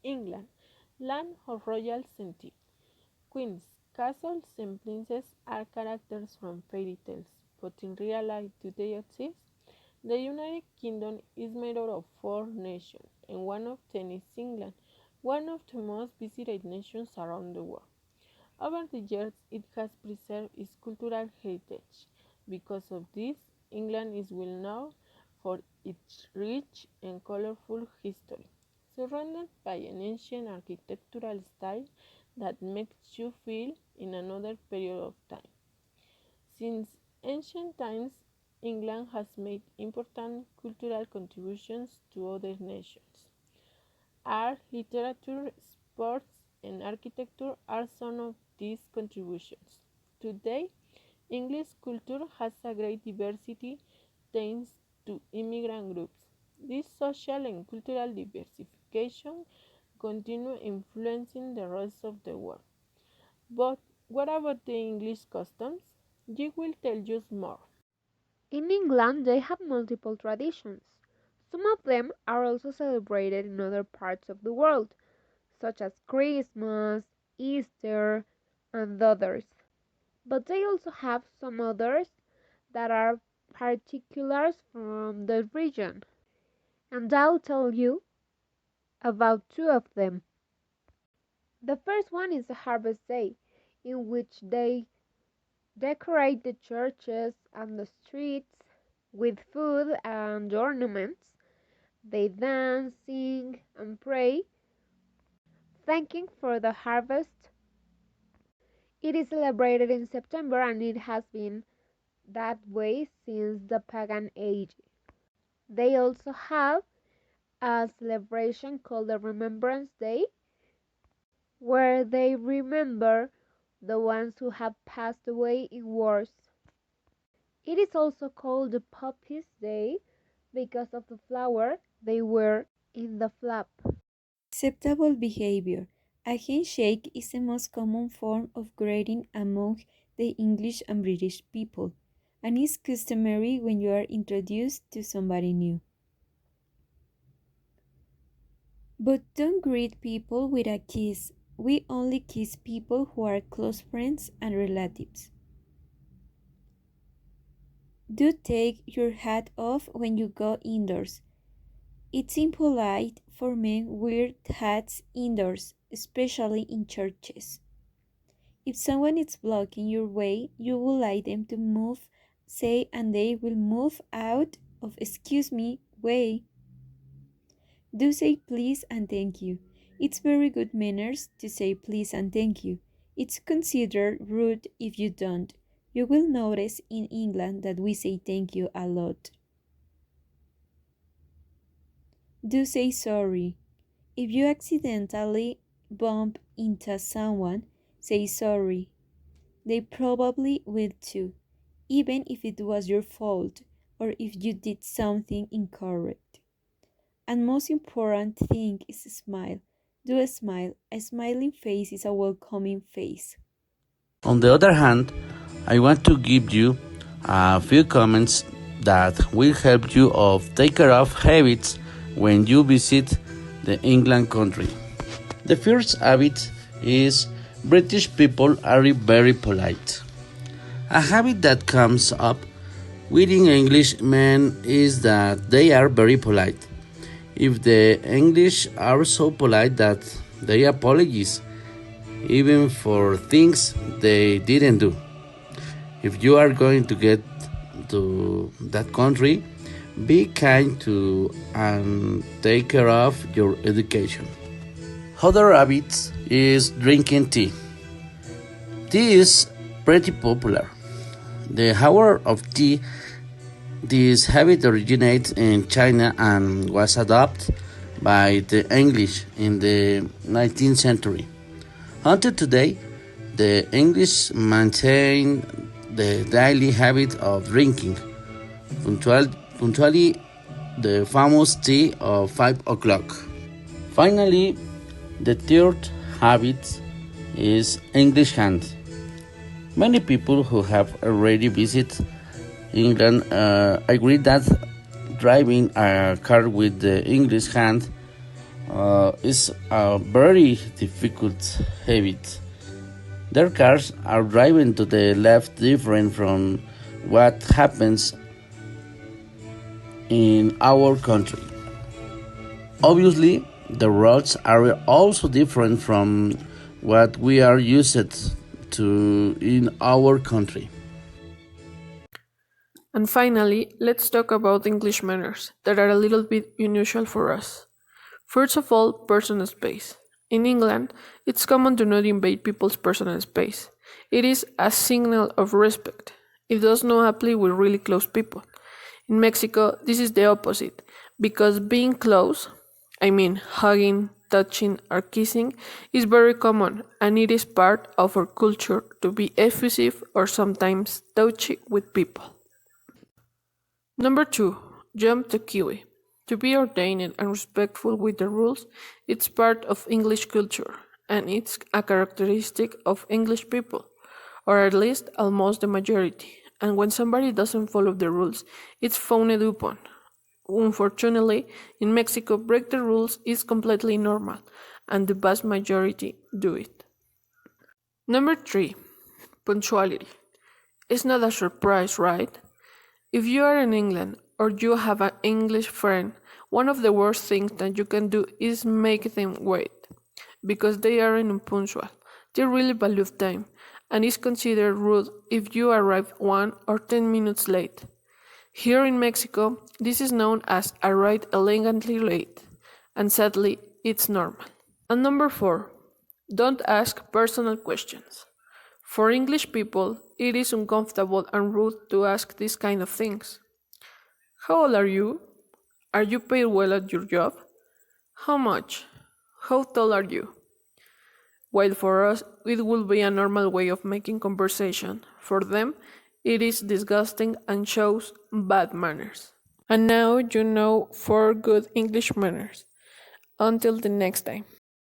England, land of royal sentiment. Queens, castles, and princes are characters from fairy tales, but in real life do they exist? The United Kingdom is made out of four nations, and one of them is England, one of the most visited nations around the world. Over the years, it has preserved its cultural heritage. Because of this, England is well known for its rich and colorful history, surrounded by an ancient architectural style that makes you feel in another period of time. Since ancient times, England has made important cultural contributions to other nations. Art, literature, sports, and architecture are some of these contributions. Today, English culture has a great diversity thanks to immigrant groups. This social and cultural diversification continue influencing the rest of the world. But what about the English customs? She will tell you more. In England, they have multiple traditions. Some of them are also celebrated in other parts of the world, such as Christmas, Easter, and others. But they also have some others that are particulars from the region, and I'll tell you about two of them. The first one is the Harvest Day, in which they decorate the churches and the streets with food and ornaments. They dance, sing, and pray, thanking for the harvest. It is celebrated in September and it has been that way since the pagan age. They also have a celebration called the Remembrance Day, where they remember the ones who have passed away in wars. It is also called the Poppies Day because of the flower they wear in the flap. Acceptable behavior. A handshake is the most common form of greeting among the English and British people, and is customary when you are introduced to somebody new. But don't greet people with a kiss. We only kiss people who are close friends and relatives. Do take your hat off when you go indoors. It's impolite for men wear hats indoors, especially in churches. If someone is blocking your way, you will like them to move, say, and they will move out of excuse me way. Do say please and thank you. It's very good manners to say please and thank you. It's considered rude if you don't. You will notice in England that we say thank you a lot. Do say sorry. If you accidentally bump into someone, say sorry. They probably will too, even if it was your fault or if you did something incorrect. And most important thing is smile. Do a smile. A smiling face is a welcoming face. On the other hand, I want to give you a few comments that will help you of take care of habits when you visit the England country. The first habit is British people are very polite. A habit that comes up within Englishmen is that they are very polite. If the English are so polite that they apologize even for things they didn't do. If you are going to get to that country, be kind to and take care of your education. Other habits is drinking tea. Tea is pretty popular. The hour of tea, this habit originates in China and was adopted by the English in the 19th century. Until today, the English maintain the daily habit of drinking punctually the famous tea of 5 o'clock. Finally, the third habit is English hand. Many people who have already visited England agree that driving a car with the English hand is a very difficult habit. Their cars are driving to the left different from what happens in our country. Obviously, the roads are also different from what we are used to in our country. And finally, let's talk about English manners that are a little bit unusual for us. First of all, personal space. In England, it's common to not invade people's personal space. It is a signal of respect. It does not apply with really close people. In Mexico, this is the opposite, because being close, I mean hugging, touching, or kissing, is very common, and it is part of our culture to be effusive or sometimes touchy with people. Number 2. Jump to Kiwi. To be ordained and respectful with the rules, it's part of English culture, and it's a characteristic of English people, or at least almost the majority. And when somebody doesn't follow the rules, it's frowned upon. Unfortunately, in Mexico, break the rules is completely normal, and the vast majority do it. Number 3. Punctuality. It's not a surprise, right? If you are in England or you have an English friend, one of the worst things that you can do is make them wait, because they are unpunctual. They really value time, and it's considered rude if you arrive 1 or 10 minutes late. Here in Mexico, this is known as arrive elegantly late, and sadly, it's normal. And number 4, don't ask personal questions. For English people, it is uncomfortable and rude to ask these kind of things. How old are you? Are you paid well at your job? How much? How tall are you? While for us, it would be a normal way of making conversation, for them, it is disgusting and shows bad manners. And now you know 4 good English manners. Until the next time.